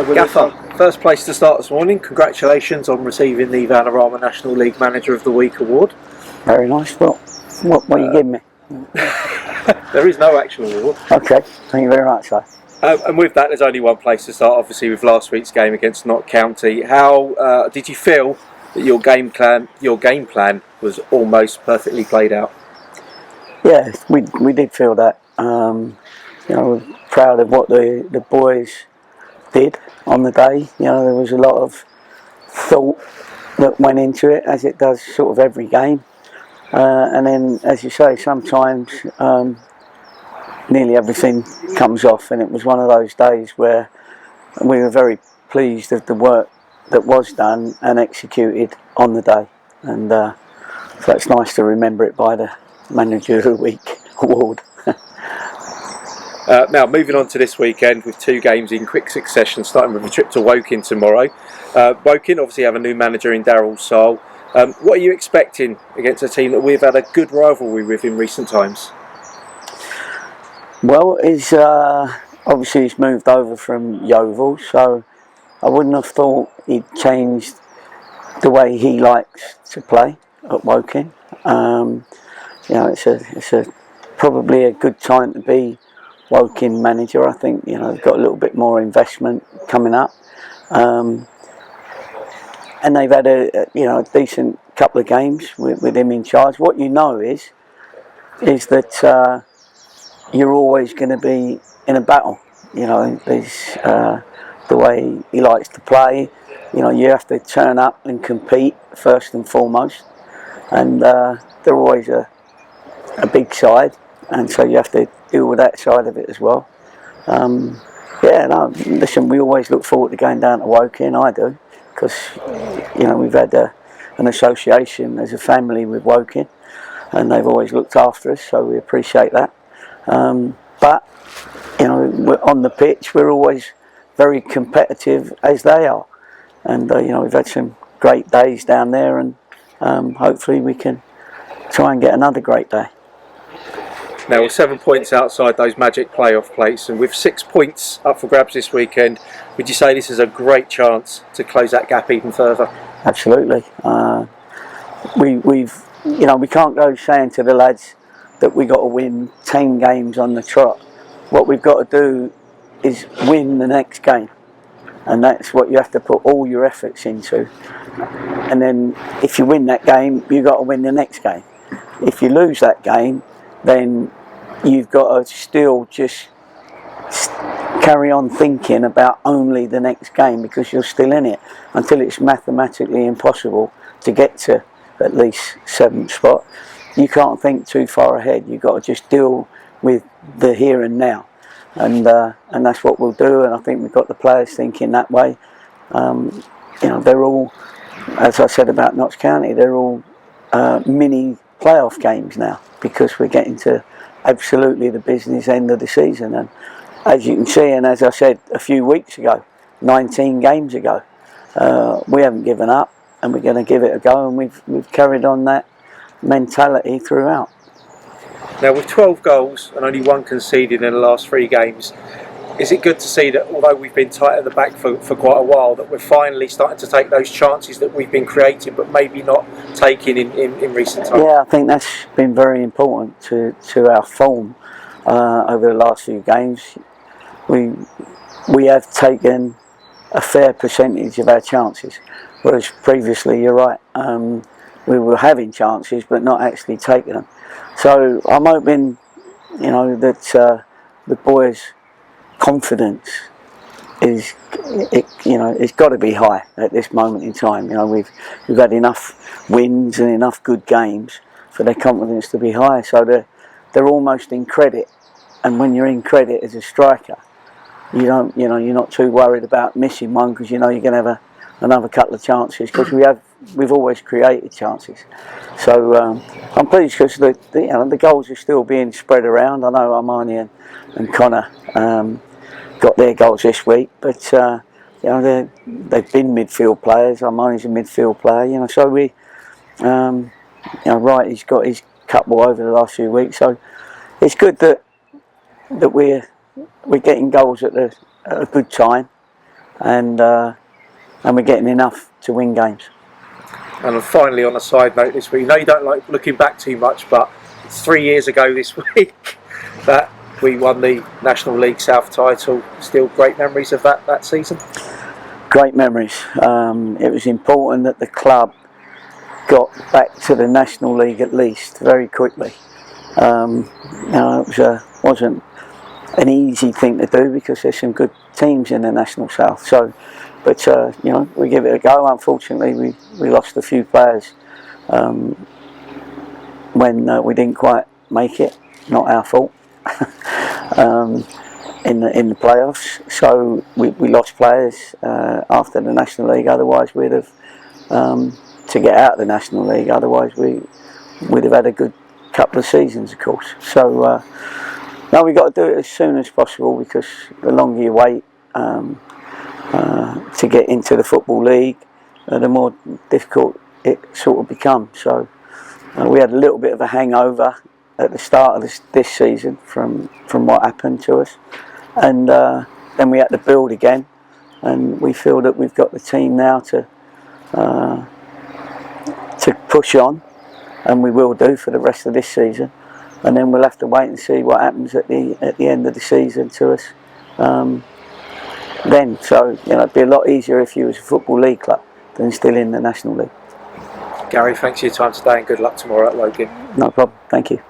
Gaffer, first place to start this morning. Congratulations on receiving the Vanarama National League Manager of the Week award. Very nice. Well, what are you giving me? There is no actual award. Okay, thank you very much, sir. And with that, there's only one place to start, obviously, with last week's game against Notts County. How did you feel that your game plan was almost perfectly played out? Yeah, we did feel that. We're proud of what the boys did on the day. There was a lot of thought that went into it, as it does sort of every game. And then, as you say, sometimes nearly everything comes off, and it was one of those days where we were very pleased with the work that was done and executed on the day. And so it's nice to remember it by the Manager of the Week award. Now, moving on to this weekend with two games in quick succession, starting with a trip to Woking tomorrow. Woking obviously have a new manager in Daryl Saul. What are you expecting against a team that we've had a good rivalry with in recent times? Well, obviously he's moved over from Yeovil, so I wouldn't have thought he'd changed the way he likes to play at Woking. It's probably a good time to be Woking manager. I think they've got a little bit more investment coming up, and they've had a decent couple of games with him in charge. What you know is that you're always going to be in a battle. There's the way he likes to play. You have to turn up and compete first and foremost, and they're always a big side, and so you have to deal with that side of it as well. Listen, we always look forward to going down to Woking. I do, because we've had an association as a family with Woking, and they've always looked after us, so we appreciate that. But we're on the pitch, we're always very competitive as they are, and we've had some great days down there, and hopefully we can try and get another great day. Now, we're 7 points outside those magic playoff places, and with 6 points up for grabs this weekend, would you say this is a great chance to close that gap even further? Absolutely. We can't go saying to the lads that we got to win 10 games on the trot. What we've got to do is win the next game, and that's what you have to put all your efforts into. And then if you win that game, you've got to win the next game. If you lose that game, then you've got to still just carry on thinking about only the next game, because you're still in it until it's mathematically impossible to get to at least 7th spot. You can't think too far ahead. You've got to just deal with the here and now, and that's what we'll do. And I think we've got the players thinking that way. They're all, as I said about Notts County, they're all mini playoff games now, because we're getting to absolutely the business end of the season. And as you can see, and as I said a few weeks ago, 19 games ago, we haven't given up, and we're going to give it a go, and we've carried on that mentality throughout. Now, with 12 goals and only 1 conceded in the last 3 games, is it good to see that although we've been tight at the back for quite a while, that we're finally starting to take those chances that we've been creating but maybe not taking in recent times? Yeah, I think that's been very important to our form over the last few games. We have taken a fair percentage of our chances, whereas previously, you're right, we were having chances but not actually taking them. So I'm hoping, that the boys' confidence it's got to be high at this moment in time. We've had enough wins and enough good games for their confidence to be high. So they're almost in credit, and when you're in credit as a striker, you're not too worried about missing one, because you're going to have another couple of chances, because we've always created chances. So I'm pleased, because the goals are still being spread around. I know Armani and Connor got their goals this week, but they've been midfield players. Armani's a midfield player, so we Wright, he's got his couple over the last few weeks, so it's good that we're getting goals at a good time, and we're getting enough to win games. And finally, on a side note this week, you know you don't like looking back too much, but it's 3 years ago this week that we won the National League South title. Still great memories of that season? Great memories. It was important that the club got back to the National League at least very quickly. It wasn't an easy thing to do because there's some good teams in the National South. So, but we give it a go. Unfortunately, we lost a few players when we didn't quite make it. Not our fault. In the playoffs, so we lost players after the National League. Otherwise, we'd have to get out of the National League. Otherwise, we'd have had a good couple of seasons, of course. So now we've got to do it as soon as possible, because the longer you wait to get into the Football League, the more difficult it sort of becomes. So we had a little bit of a hangover at the start of this season from what happened to us, and then we had to build again, and we feel that we've got the team now to push on, and we will do for the rest of this season, and then we'll have to wait and see what happens at the end of the season to us then. So it'd be a lot easier if you was a Football League club than still in the National League. Gary, thanks for your time today, and good luck tomorrow at Woking. No problem, thank you.